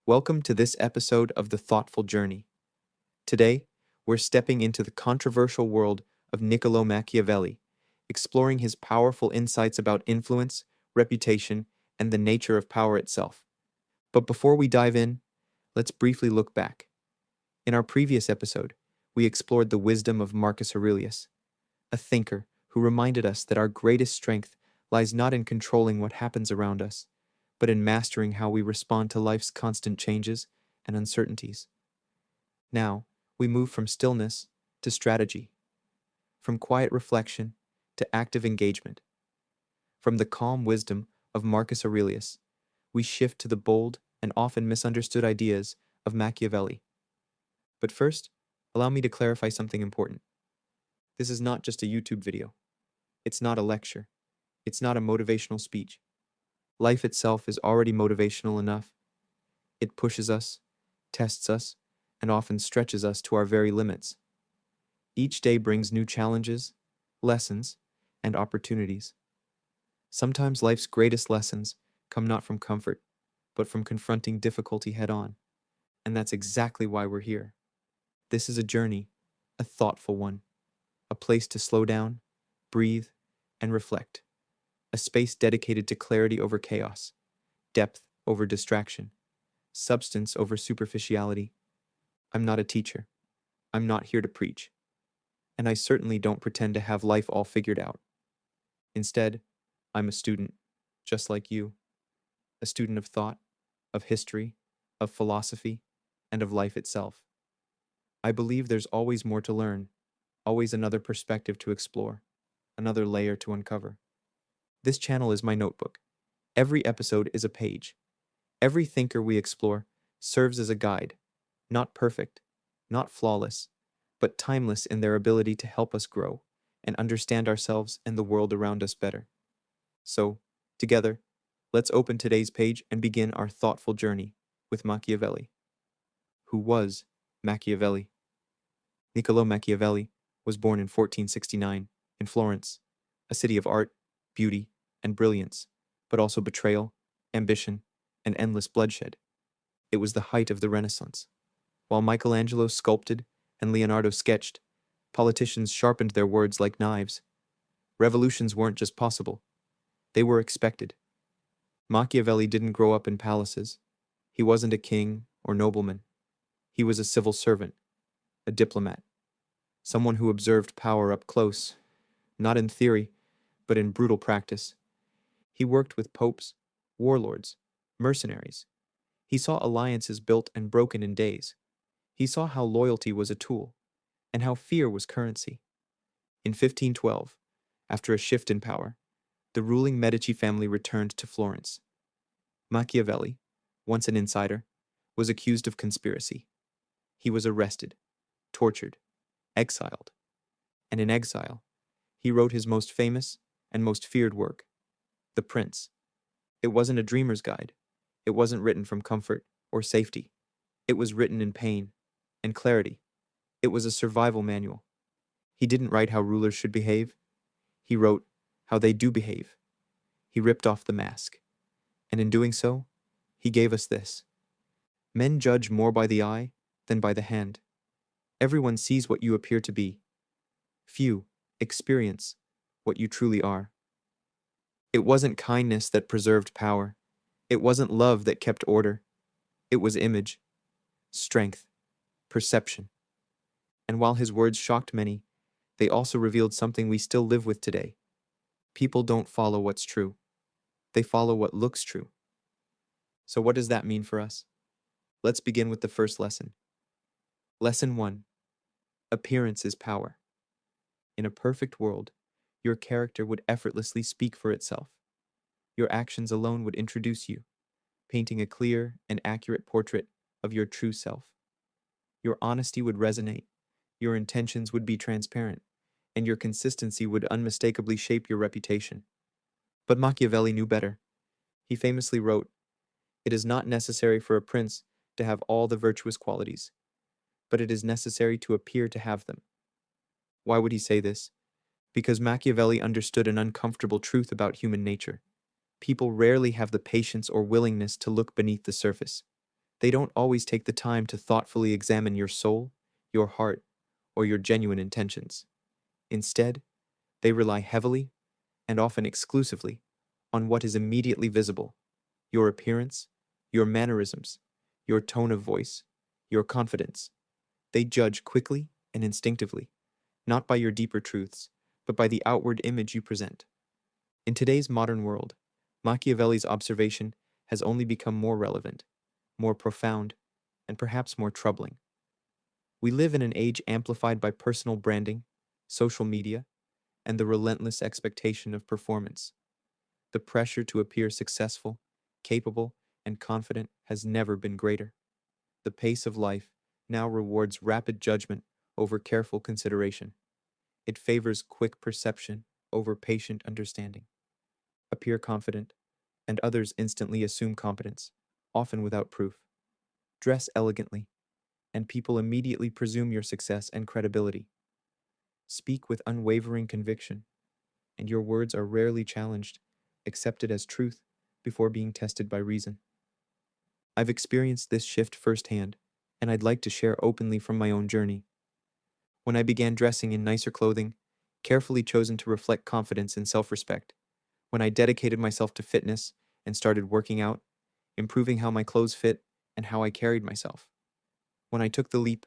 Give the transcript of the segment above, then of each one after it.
Welcome to this episode of The Thoughtful Journey. Today, we're stepping into the controversial world of Niccolo Machiavelli, exploring his powerful insights about influence, reputation, and the nature of power itself. But before we dive in, let's briefly look back. In our previous episode, we explored the wisdom of Marcus Aurelius, a thinker who reminded us that our greatest strength lies not in controlling what happens around us, but in mastering how we respond to life's constant changes and uncertainties. Now, we move from stillness to strategy, from quiet reflection to active engagement. From the calm wisdom of Marcus Aurelius, we shift to the bold and often misunderstood ideas of Machiavelli. But first, allow me to clarify something important. This is not just a YouTube video. It's not a lecture. It's not a motivational speech. Life itself is already motivational enough. It pushes us, tests us, and often stretches us to our very limits. Each day brings new challenges, lessons, and opportunities. Sometimes life's greatest lessons come not from comfort, but from confronting difficulty head-on. And that's exactly why we're here. This is a journey, a thoughtful one, a place to slow down, breathe, and reflect. A space dedicated to clarity over chaos, depth over distraction, substance over superficiality. I'm not a teacher. I'm not here to preach. And I certainly don't pretend to have life all figured out. Instead, I'm a student, just like you. A student of thought, of history, of philosophy, and of life itself. I believe there's always more to learn, always another perspective to explore, another layer to uncover. This channel is my notebook. Every episode is a page. Every thinker we explore serves as a guide, not perfect, not flawless, but timeless in their ability to help us grow and understand ourselves and the world around us better. So, together, let's open today's page and begin our thoughtful journey with Machiavelli. Who was Machiavelli? Niccolo Machiavelli was born in 1469 in Florence, a city of art, beauty, and brilliance, but also betrayal, ambition, and endless bloodshed. It was the height of the Renaissance. While Michelangelo sculpted and Leonardo sketched, politicians sharpened their words like knives. Revolutions weren't just possible, they were expected. Machiavelli didn't grow up in palaces. He wasn't a king or nobleman. He was a civil servant, a diplomat, someone who observed power up close, not in theory, but in brutal practice. He worked with popes, warlords, mercenaries. He saw alliances built and broken in days. He saw how loyalty was a tool, and how fear was currency. In 1512, after a shift in power, the ruling Medici family returned to Florence. Machiavelli, once an insider, was accused of conspiracy. He was arrested, tortured, exiled. And in exile, he wrote his most famous and most feared work, The Prince. It wasn't a dreamer's guide. It wasn't written from comfort or safety. It was written in pain and clarity. It was a survival manual. He didn't write how rulers should behave. He wrote how they do behave. He ripped off the mask. And in doing so, he gave us this. Men judge more by the eye than by the hand. Everyone sees what you appear to be. Few experience what you truly are. It wasn't kindness that preserved power. It wasn't love that kept order. It was image, strength, perception. And while his words shocked many, they also revealed something we still live with today. People don't follow what's true. They follow what looks true. So what does that mean for us? Let's begin with the first lesson. Lesson 1. Appearance is power. In a perfect world, your character would effortlessly speak for itself. Your actions alone would introduce you, painting a clear and accurate portrait of your true self. Your honesty would resonate, your intentions would be transparent, and your consistency would unmistakably shape your reputation. But Machiavelli knew better. He famously wrote, "It is not necessary for a prince to have all the virtuous qualities, but it is necessary to appear to have them." Why would he say this? Because Machiavelli understood an uncomfortable truth about human nature. People rarely have the patience or willingness to look beneath the surface. They don't always take the time to thoughtfully examine your soul, your heart, or your genuine intentions. Instead, they rely heavily, and often exclusively, on what is immediately visible: your appearance, your mannerisms, your tone of voice, your confidence. They judge quickly and instinctively, not by your deeper truths, but by the outward image you present. In today's modern world, Machiavelli's observation has only become more relevant, more profound, and perhaps more troubling. We live in an age amplified by personal branding, social media, and the relentless expectation of performance. The pressure to appear successful, capable, and confident has never been greater. The pace of life now rewards rapid judgment over careful consideration. It favors quick perception over patient understanding. Appear confident, and others instantly assume competence, often without proof. Dress elegantly, and people immediately presume your success and credibility. Speak with unwavering conviction, and your words are rarely challenged, accepted as truth before being tested by reason. I've experienced this shift firsthand, and I'd like to share openly from my own journey. When I began dressing in nicer clothing, carefully chosen to reflect confidence and self-respect, when I dedicated myself to fitness and started working out, improving how my clothes fit and how I carried myself. When I took the leap,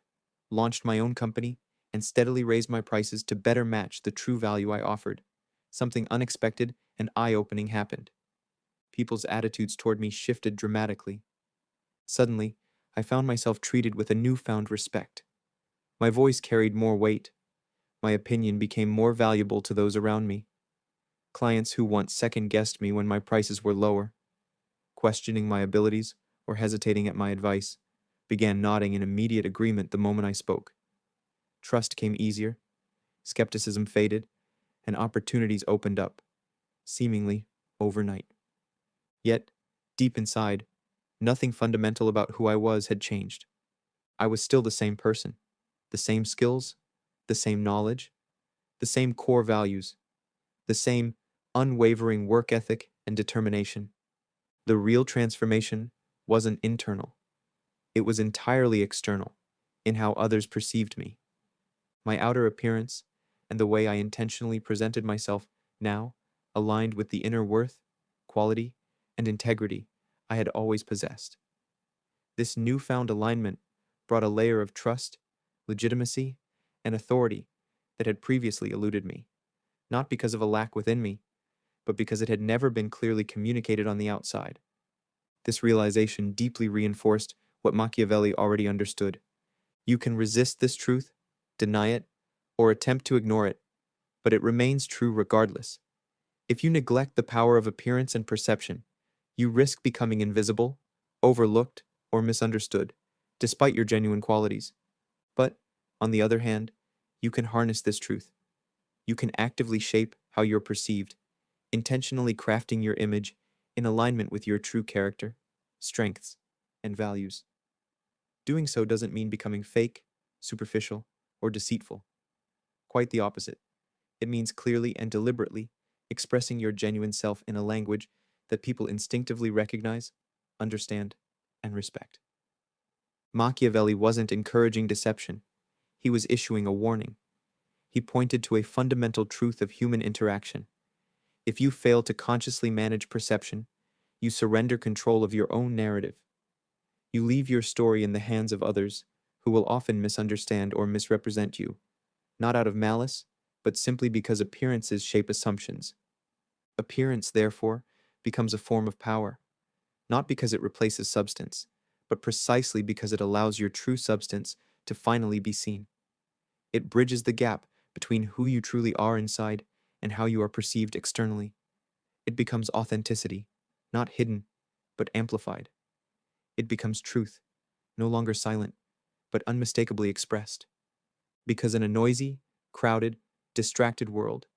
launched my own company, and steadily raised my prices to better match the true value I offered, something unexpected and eye-opening happened. People's attitudes toward me shifted dramatically. Suddenly, I found myself treated with a newfound respect. My voice carried more weight. My opinion became more valuable to those around me. Clients who once second-guessed me when my prices were lower, questioning my abilities or hesitating at my advice, began nodding in immediate agreement the moment I spoke. Trust came easier, skepticism faded, and opportunities opened up, seemingly overnight. Yet, deep inside, nothing fundamental about who I was had changed. I was still the same person, the same skills, the same knowledge, the same core values, the same unwavering work ethic and determination. The real transformation wasn't internal. It was entirely external, in how others perceived me. My outer appearance and the way I intentionally presented myself now aligned with the inner worth, quality, and integrity I had always possessed. This newfound alignment brought a layer of trust, legitimacy, and authority that had previously eluded me, not because of a lack within me, but because it had never been clearly communicated on the outside. This realization deeply reinforced what Machiavelli already understood. You can resist this truth, deny it, or attempt to ignore it, but it remains true regardless. If you neglect the power of appearance and perception, you risk becoming invisible, overlooked, or misunderstood, despite your genuine qualities. But, on the other hand, you can harness this truth. You can actively shape how you're perceived, intentionally crafting your image in alignment with your true character, strengths, and values. Doing so doesn't mean becoming fake, superficial, or deceitful. Quite the opposite. It means clearly and deliberately expressing your genuine self in a language that people instinctively recognize, understand, and respect. Machiavelli wasn't encouraging deception. He was issuing a warning. He pointed to a fundamental truth of human interaction. If you fail to consciously manage perception, you surrender control of your own narrative. You leave your story in the hands of others, who will often misunderstand or misrepresent you, not out of malice, but simply because appearances shape assumptions. Appearance, therefore, becomes a form of power, not because it replaces substance, but precisely because it allows your true substance to finally be seen. It bridges the gap between who you truly are inside and how you are perceived externally. It becomes authenticity, not hidden, but amplified. It becomes truth, no longer silent, but unmistakably expressed. Because in a noisy, crowded, distracted world,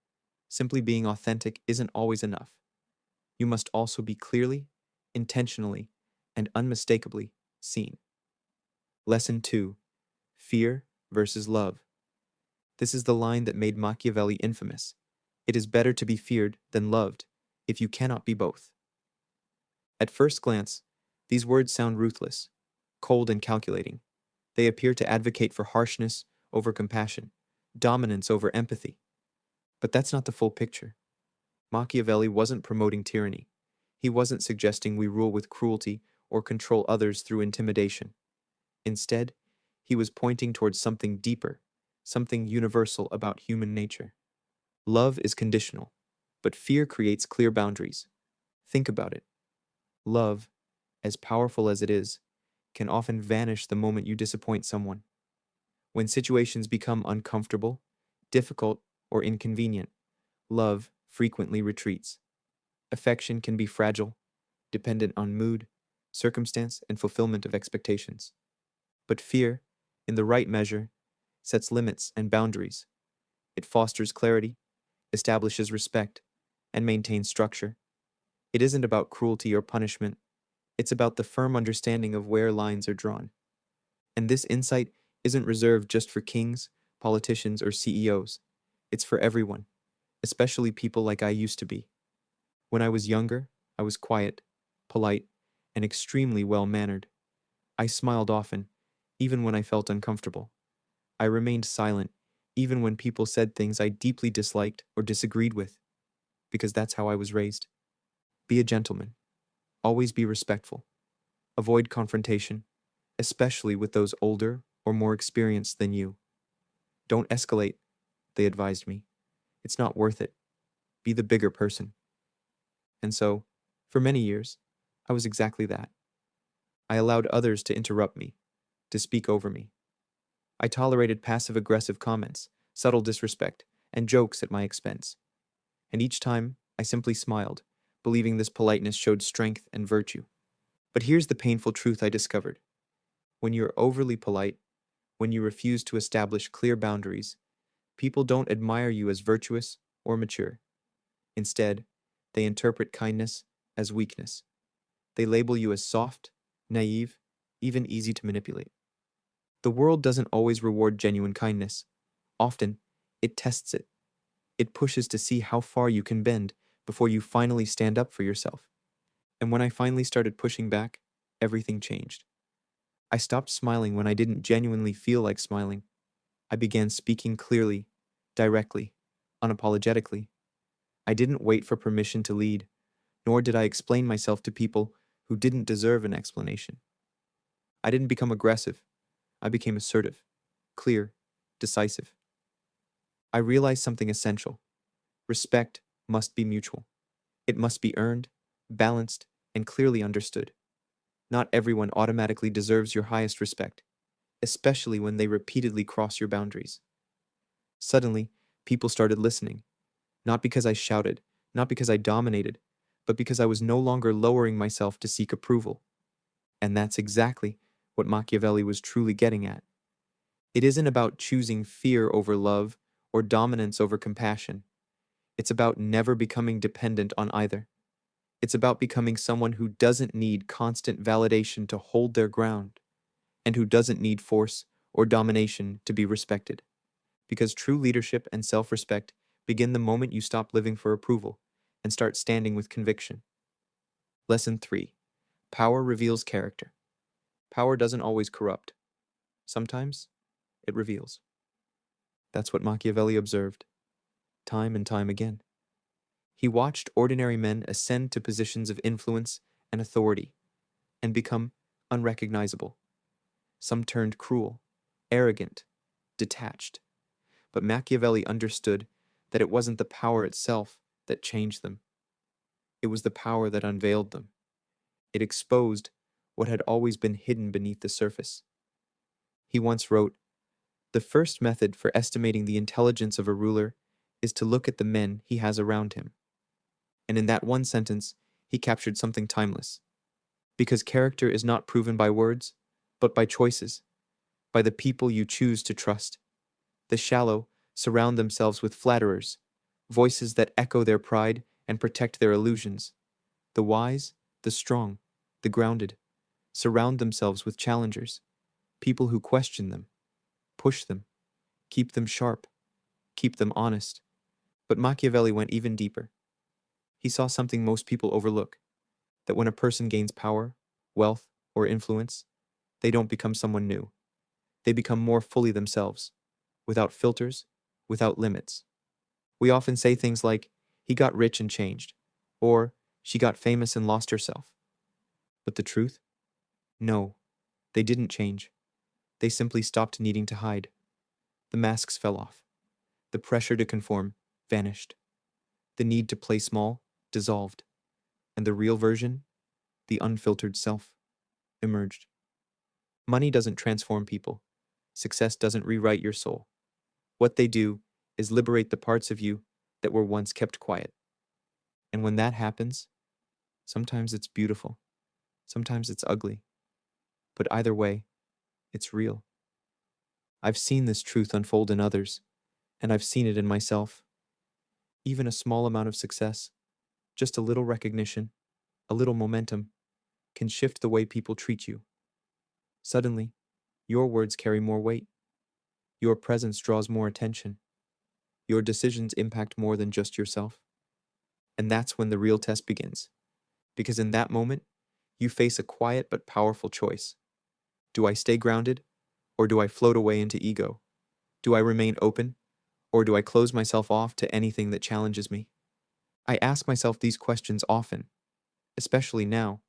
simply being authentic isn't always enough. You must also be clearly, intentionally, and unmistakably seen. Lesson 2. Fear versus love. This is the line that made Machiavelli infamous. It is better to be feared than loved, if you cannot be both. At first glance, these words sound ruthless, cold and calculating. They appear to advocate for harshness over compassion, dominance over empathy. But that's not the full picture. Machiavelli wasn't promoting tyranny. He wasn't suggesting we rule with cruelty or control others through intimidation. Instead, he was pointing towards something deeper, something universal about human nature. Love is conditional, but fear creates clear boundaries. Think about it. Love, as powerful as it is, can often vanish the moment you disappoint someone. When situations become uncomfortable, difficult, or inconvenient, love frequently retreats. Affection can be fragile, dependent on mood, circumstance, and fulfillment of expectations. But fear, in the right measure, sets limits and boundaries. It fosters clarity, establishes respect, and maintains structure. It isn't about cruelty or punishment, it's about the firm understanding of where lines are drawn. And this insight isn't reserved just for kings, politicians, or CEOs. It's for everyone, especially people like I used to be. When I was younger, I was quiet, polite, and extremely well-mannered. I smiled often, even when I felt uncomfortable. I remained silent, even when people said things I deeply disliked or disagreed with, because that's how I was raised. Be a gentleman. Always be respectful. Avoid confrontation, especially with those older or more experienced than you. Don't escalate, they advised me. It's not worth it. Be the bigger person. And so, for many years, I was exactly that. I allowed others to interrupt me, to speak over me. I tolerated passive-aggressive comments, subtle disrespect, and jokes at my expense. And each time, I simply smiled, believing this politeness showed strength and virtue. But here's the painful truth I discovered. When you're overly polite, when you refuse to establish clear boundaries, people don't admire you as virtuous or mature. Instead, they interpret kindness as weakness. They label you as soft, naive, even easy to manipulate. The world doesn't always reward genuine kindness. Often, it tests it. It pushes to see how far you can bend before you finally stand up for yourself. And when I finally started pushing back, everything changed. I stopped smiling when I didn't genuinely feel like smiling. I began speaking clearly, directly, unapologetically. I didn't wait for permission to lead, nor did I explain myself to people who didn't deserve an explanation. I didn't become aggressive. I became assertive, clear, decisive. I realized something essential. Respect must be mutual. It must be earned, balanced, and clearly understood. Not everyone automatically deserves your highest respect, especially when they repeatedly cross your boundaries. Suddenly, people started listening, not because I shouted, not because I dominated, but because I was no longer lowering myself to seek approval. And that's exactly what Machiavelli was truly getting at. It isn't about choosing fear over love or dominance over compassion. It's about never becoming dependent on either. It's about becoming someone who doesn't need constant validation to hold their ground, and who doesn't need force or domination to be respected. Because true leadership and self-respect begin the moment you stop living for approval and start standing with conviction. Lesson 3. Power reveals character. Power doesn't always corrupt. Sometimes it reveals. That's what Machiavelli observed, time and time again. He watched ordinary men ascend to positions of influence and authority and become unrecognizable. Some turned cruel, arrogant, detached. But Machiavelli understood that it wasn't the power itself that changed them. It was the power that unveiled them. It exposed what had always been hidden beneath the surface. He once wrote, "The first method for estimating the intelligence of a ruler is to look at the men he has around him." And in that one sentence, he captured something timeless. Because character is not proven by words, but by choices, by the people you choose to trust. The shallow surround themselves with flatterers, voices that echo their pride and protect their illusions. The wise, the strong, the grounded, surround themselves with challengers, people who question them, push them, keep them sharp, keep them honest. But Machiavelli went even deeper. He saw something most people overlook, that when a person gains power, wealth, or influence, They don't become someone new. They become more fully themselves, without filters, without limits. We often say things like, he got rich and changed, or she got famous and lost herself. But the truth? No, they didn't change. They simply stopped needing to hide. The masks fell off. The pressure to conform vanished. The need to play small dissolved. And the real version, the unfiltered self, emerged. Money doesn't transform people. Success doesn't rewrite your soul. What they do is liberate the parts of you that were once kept quiet. And when that happens, sometimes it's beautiful, sometimes it's ugly, but either way, it's real. I've seen this truth unfold in others, and I've seen it in myself. Even a small amount of success, just a little recognition, a little momentum, can shift the way people treat you. Suddenly, your words carry more weight. Your presence draws more attention. Your decisions impact more than just yourself. And that's when the real test begins. Because in that moment, you face a quiet but powerful choice. Do I stay grounded, or do I float away into ego? Do I remain open, or do I close myself off to anything that challenges me? I ask myself these questions often, especially now.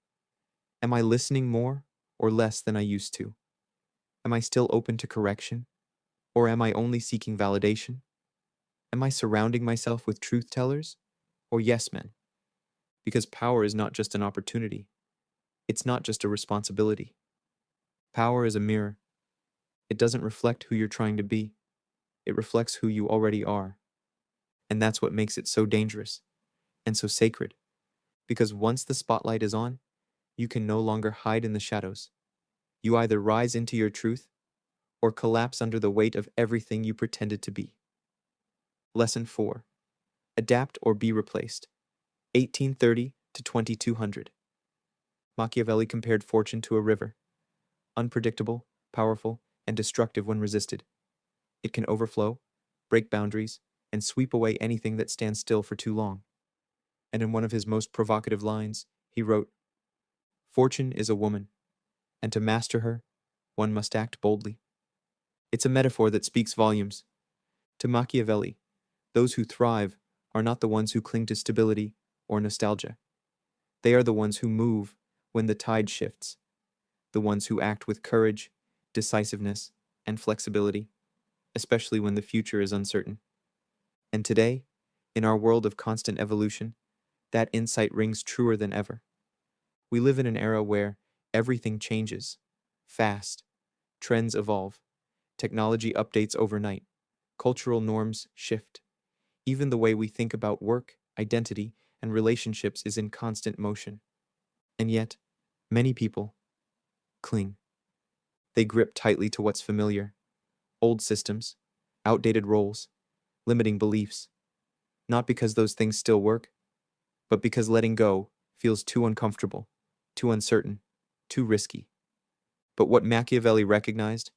Am I listening more or less than I used to? Am I still open to correction, or am I only seeking validation? Am I surrounding myself with truth tellers, or yes men? Because power is not just an opportunity. It's not just a responsibility. Power is a mirror. It doesn't reflect who you're trying to be. It reflects who you already are. And that's what makes it so dangerous and so sacred. Because once the spotlight is on, you can no longer hide in the shadows. You either rise into your truth or collapse under the weight of everything you pretended to be. Lesson 4. Adapt or be replaced. 1830 to 2200. Machiavelli compared fortune to a river. Unpredictable, powerful, and destructive when resisted. It can overflow, break boundaries, and sweep away anything that stands still for too long. And in one of his most provocative lines, he wrote, "Fortune is a woman, and to master her, one must act boldly." It's a metaphor that speaks volumes. To Machiavelli, those who thrive are not the ones who cling to stability or nostalgia. They are the ones who move when the tide shifts, the ones who act with courage, decisiveness, and flexibility, especially when the future is uncertain. And today, in our world of constant evolution, that insight rings truer than ever. We live in an era where everything changes, fast, trends evolve, technology updates overnight, cultural norms shift. Even the way we think about work, identity, and relationships is in constant motion. And yet, many people cling. They grip tightly to what's familiar, old systems, outdated roles, limiting beliefs, not because those things still work, but because letting go feels too uncomfortable, too uncertain, too risky. But what Machiavelli recognized,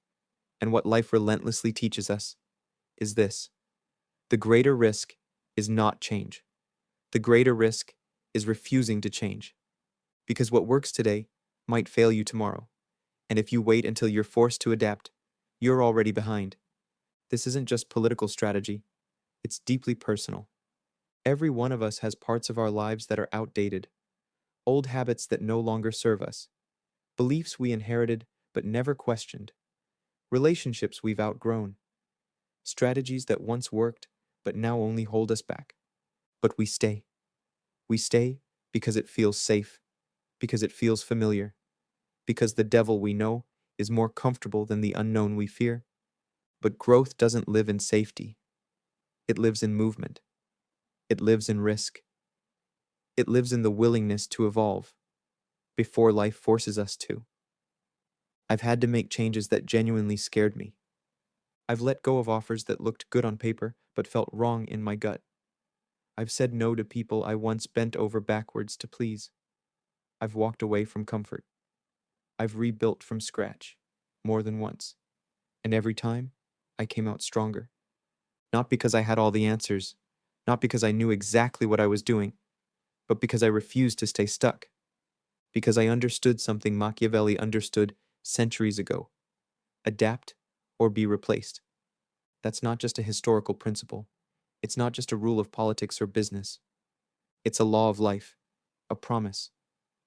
and what life relentlessly teaches us, is this: the greater risk is not change. The greater risk is refusing to change. Because what works today might fail you tomorrow. And if you wait until you're forced to adapt, you're already behind. This isn't just political strategy, it's deeply personal. Every one of us has parts of our lives that are outdated, old habits that no longer serve us, beliefs we inherited but never questioned, relationships we've outgrown, strategies that once worked but now only hold us back. But we stay. We stay because it feels safe, because it feels familiar, because the devil we know is more comfortable than the unknown we fear. But growth doesn't live in safety. It lives in movement. It lives in risk. It lives in the willingness to evolve before life forces us to. I've had to make changes that genuinely scared me. I've let go of offers that looked good on paper but felt wrong in my gut. I've said no to people I once bent over backwards to please. I've walked away from comfort. I've rebuilt from scratch, more than once. And every time, I came out stronger. Not because I had all the answers, not because I knew exactly what I was doing, but because I refused to stay stuck. Because I understood something Machiavelli understood centuries ago. Adapt or be replaced. That's not just a historical principle. It's not just a rule of politics or business. It's a law of life, a promise.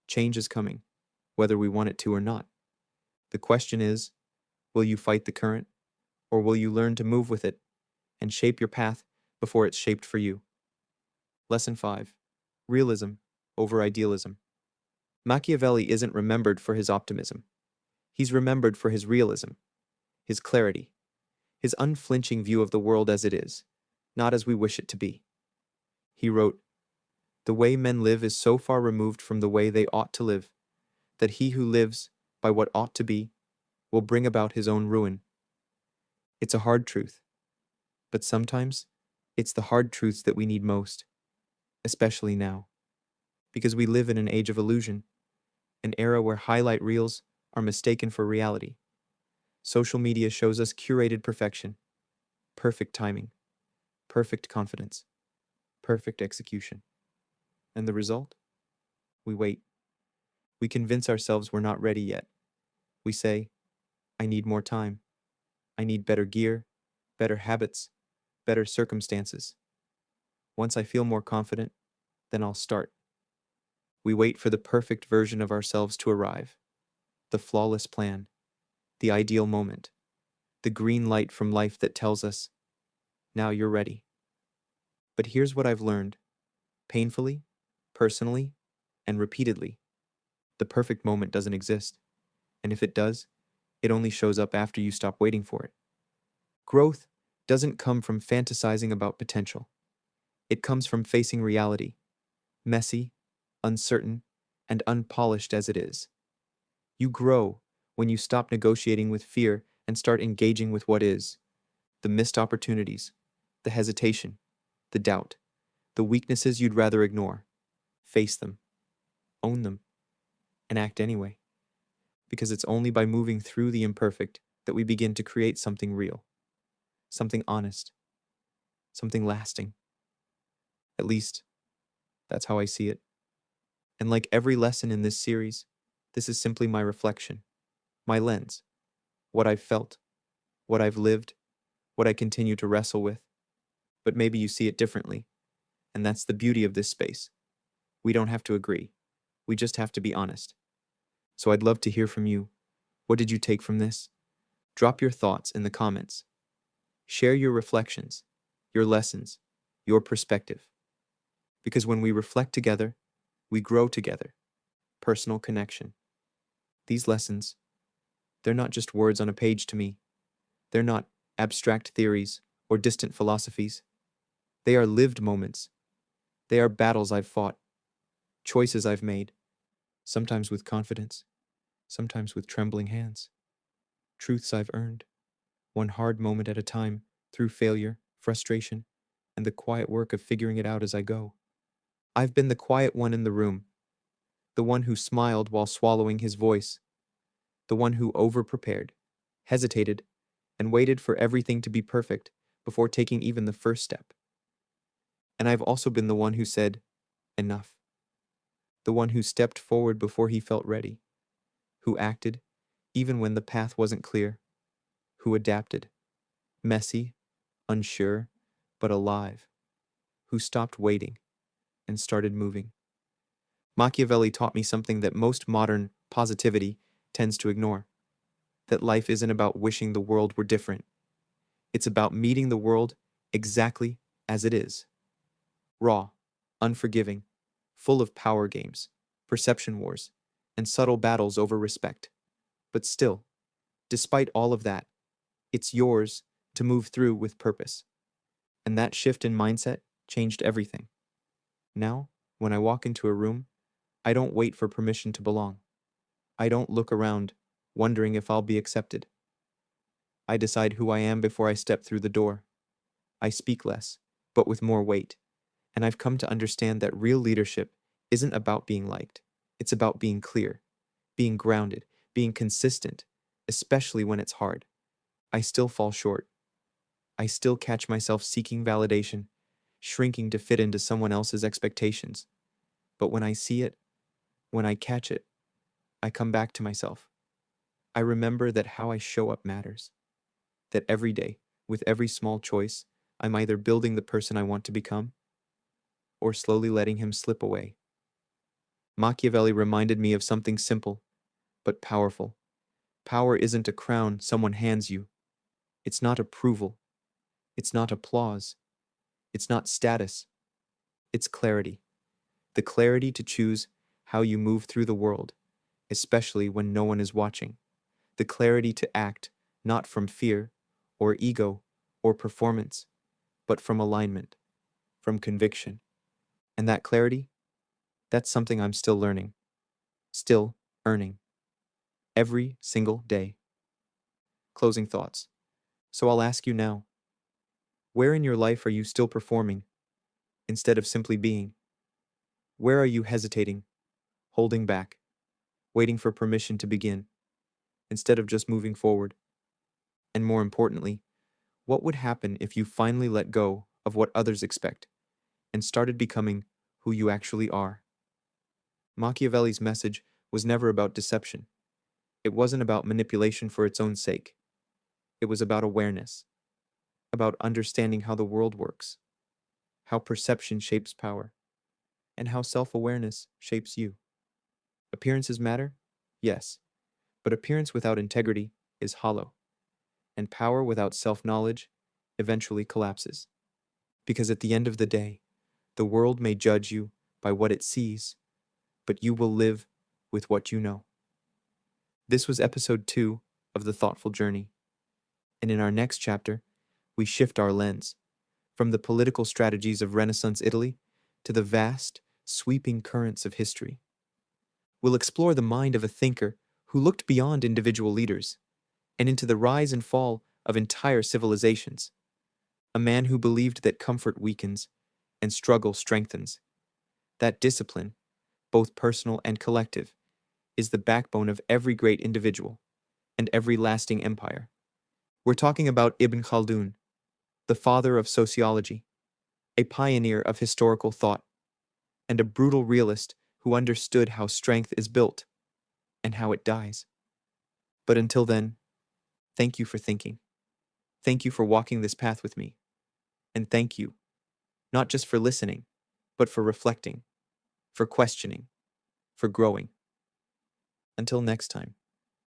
Change is coming, whether we want it to or not. The question is, will you fight the current, or will you learn to move with it and shape your path before it's shaped for you? Lesson 5. Realism over idealism. Machiavelli isn't remembered for his optimism. He's remembered for his realism, his clarity, his unflinching view of the world as it is, not as we wish it to be. He wrote, "The way men live is so far removed from the way they ought to live, that he who lives by what ought to be will bring about his own ruin." It's a hard truth, but sometimes it's the hard truths that we need most, especially now, because we live in an age of illusion, an era where highlight reels are mistaken for reality. Social media shows us curated perfection, perfect timing, perfect confidence, perfect execution. And the result? We wait. We convince ourselves we're not ready yet. We say, I need more time. I need better gear, better habits, better circumstances. Once I feel more confident, then I'll start. We wait for the perfect version of ourselves to arrive, the flawless plan, the ideal moment, the green light from life that tells us, now you're ready. But here's what I've learned, painfully, personally, and repeatedly. The perfect moment doesn't exist. And if it does, it only shows up after you stop waiting for it. Growth doesn't come from fantasizing about potential. It comes from facing reality, messy, uncertain, and unpolished as it is. You grow when you stop negotiating with fear and start engaging with what is. The missed opportunities, the hesitation, the doubt, the weaknesses you'd rather ignore. Face them, own them, and act anyway. Because it's only by moving through the imperfect that we begin to create something real, something honest, something lasting. At least, that's how I see it. And like every lesson in this series, this is simply my reflection, my lens, what I've felt, what I've lived, what I continue to wrestle with. But maybe you see it differently, and that's the beauty of this space. We don't have to agree. We just have to be honest. So I'd love to hear from you. What did you take from this? Drop your thoughts in the comments. Share your reflections, your lessons, your perspective. Because when we reflect together, we grow together. Personal connection. These lessons, they're not just words on a page to me. They're not abstract theories or distant philosophies. They are lived moments. They are battles I've fought, choices I've made, sometimes with confidence, sometimes with trembling hands, truths I've earned, one hard moment at a time, through failure, frustration, and the quiet work of figuring it out as I go. I've been the quiet one in the room, the one who smiled while swallowing his voice, the one who over-prepared, hesitated, and waited for everything to be perfect before taking even the first step. And I've also been the one who said, enough. The one who stepped forward before he felt ready, who acted even when the path wasn't clear, who adapted, messy, unsure, but alive, who stopped waiting and started moving. Machiavelli taught me something that most modern positivity tends to ignore, that life isn't about wishing the world were different. It's about meeting the world exactly as it is. Raw, unforgiving, full of power games, perception wars, and subtle battles over respect. But still, despite all of that, it's yours to move through with purpose. And that shift in mindset changed everything. Now, when I walk into a room, I don't wait for permission to belong. I don't look around, wondering if I'll be accepted. I decide who I am before I step through the door. I speak less, but with more weight. And I've come to understand that real leadership isn't about being liked. It's about being clear, being grounded, being consistent, especially when it's hard. I still fall short. I still catch myself seeking validation, shrinking to fit into someone else's expectations. But when I see it, when I catch it, I come back to myself. I remember that how I show up matters, that every day, with every small choice, I'm either building the person I want to become or slowly letting him slip away. Machiavelli reminded me of something simple but powerful. Power isn't a crown someone hands you. It's not approval. It's not applause. It's not status. It's clarity. The clarity to choose how you move through the world, especially when no one is watching. The clarity to act not from fear or ego or performance, but from alignment, from conviction. And that clarity, that's something I'm still learning, still earning, every single day. Closing thoughts. So I'll ask you now, where in your life are you still performing instead of simply being? Where are you hesitating, holding back, waiting for permission to begin, instead of just moving forward? And more importantly, what would happen if you finally let go of what others expect and started becoming who you actually are? Machiavelli's message was never about deception. It wasn't about manipulation for its own sake. It was about awareness, about understanding how the world works, how perception shapes power, and how self-awareness shapes you. Appearances matter? Yes, but appearance without integrity is hollow, and power without self-knowledge eventually collapses. Because at the end of the day, the world may judge you by what it sees, but you will live with what you know. This was episode 2 of The Thoughtful Journey, and in our next chapter, we shift our lens from the political strategies of Renaissance Italy to the vast, sweeping currents of history. We'll explore the mind of a thinker who looked beyond individual leaders and into the rise and fall of entire civilizations, a man who believed that comfort weakens and struggle strengthens, that discipline, both personal and collective, is the backbone of every great individual and every lasting empire. We're talking about Ibn Khaldun, the father of sociology, a pioneer of historical thought, and a brutal realist who understood how strength is built and how it dies. But until then, thank you for thinking. Thank you for walking this path with me. And thank you, not just for listening, but for reflecting, for questioning, for growing. Until next time.